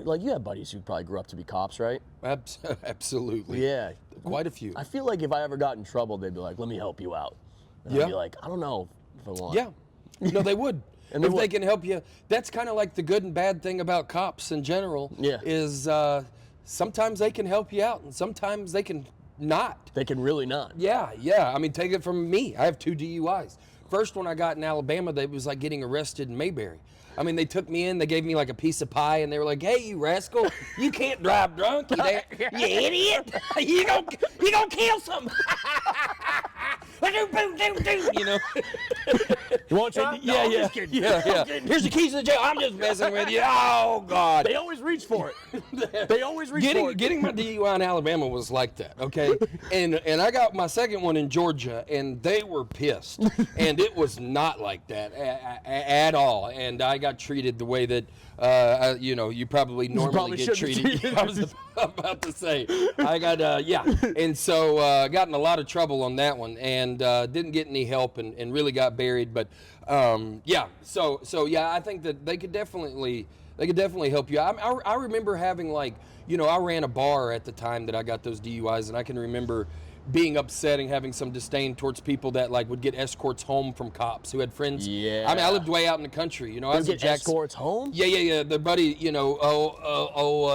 like you have buddies who probably grew up to be cops, right? Absolutely. Yeah. Quite a few. I feel like if I ever got in trouble, they'd be like, "Let me help you out." And I'd be like, "I don't know if I want." Yeah. No, they would. And if they can help you, that's kind of like the good and bad thing about cops in general. Yeah. Is sometimes they can help you out, and sometimes they can not. They can really not. Yeah, yeah. I mean, take it from me. I have 2 DUIs. First one I got in Alabama, it was like getting arrested in Mayberry. I mean, they took me in, they gave me like a piece of pie, and they were like, "Hey, you rascal, you can't drive drunk, you idiot. You gonna kill something." You know? You want to try? Yeah, yeah. Here's the keys to the jail. I'm just messing with you. Oh, God. They always reach for it. They always reach for it. Getting my DUI in Alabama was like that, okay? and I got my second one in Georgia, and they were pissed. And it was not like that at all. And I got treated the way that, you probably normally get treated. I was about to say. I got, And so got in a lot of trouble on that one, and didn't get any help and really got buried. But, So I think that they could definitely help you. I remember having I ran a bar at the time that I got those DUIs, and I can remember being upset and having some disdain towards people that would get escorts home from cops who had friends. Yeah. I mean, I lived way out in the country. I was get escorts home? Yeah. The buddy,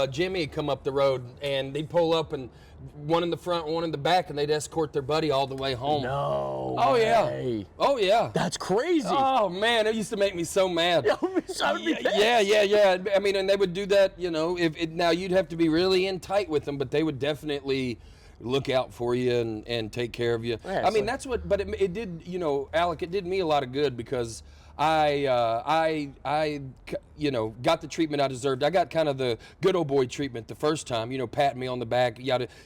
Jimmy come up the road, and they'd pull up, and one in the front, one in the back, and they'd escort their buddy all the way home. No Oh, way. yeah. Oh, yeah. That's crazy. Oh, man, it used to make me so mad. I would be pissed. Yeah. I mean, and they would do that, now you'd have to be really in tight with them, but they would definitely look out for you and take care of you. Yeah, I mean, that's what, but it did, Alec, it did me a lot of good because I got the treatment I deserved. I got kind of the good old boy treatment the first time, patting me on the back.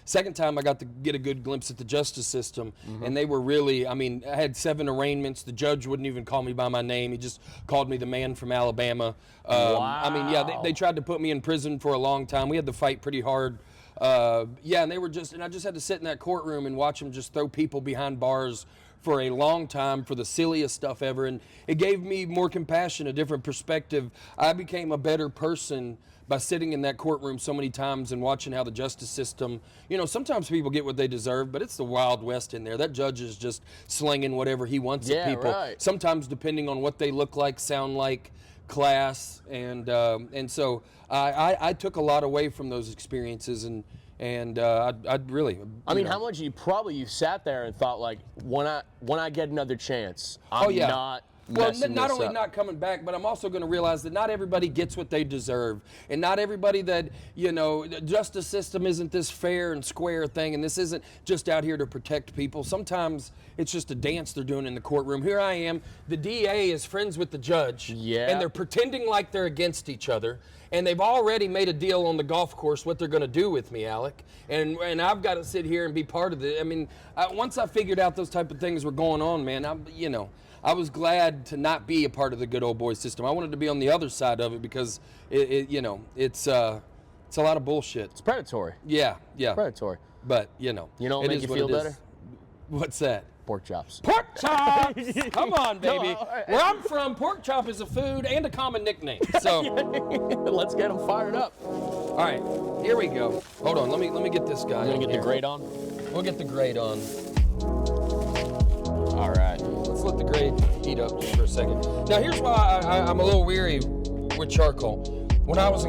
Second time I got to get a good glimpse at the justice system, and they were really, I had 7 arraignments. The judge wouldn't even call me by my name. He just called me the man from Alabama. Wow. They tried to put me in prison for a long time. We had to fight pretty hard. And they were and I just had to sit in that courtroom and watch them just throw people behind bars for a long time for the silliest stuff ever. And it gave me more compassion, a different perspective. I became a better person by sitting in that courtroom so many times and watching how the justice system, sometimes people get what they deserve, but it's the Wild West in there. That judge is just slinging whatever he wants at people. Right. Sometimes depending on what they look like, sound like, class, and so I took a lot away from those experiences, and I'd really. How much you sat there and thought when I get another chance, I'm not. Well, messing not this only up. not coming back, but I'm also going to realize that not everybody gets what they deserve, and not everybody that the justice system isn't this fair and square thing, and this isn't just out here to protect people. Sometimes it's just a dance they're doing in the courtroom. Here I am, the DA is friends with the judge, and they're pretending like they're against each other, and they've already made a deal on the golf course what they're going to do with me, Alec, and I've got to sit here and be part of it. I mean, once I figured out those type of things were going on, man, I was glad to not be a part of the good old boy system. I wanted to be on the other side of it because it's a lot of bullshit. It's predatory. Yeah. Predatory. But You know what make you feel better? What's that? Pork chops. Pork chops! Come on, baby. Where I'm from, pork chop is a food and a common nickname. So let's get them fired up. All right, here we go. Hold on, let me get this guy. You gonna get the grate on? We'll get the grate on. All right. Let's let the grate heat up just for a second. Now, here's why I'm a little weary with charcoal. When I was in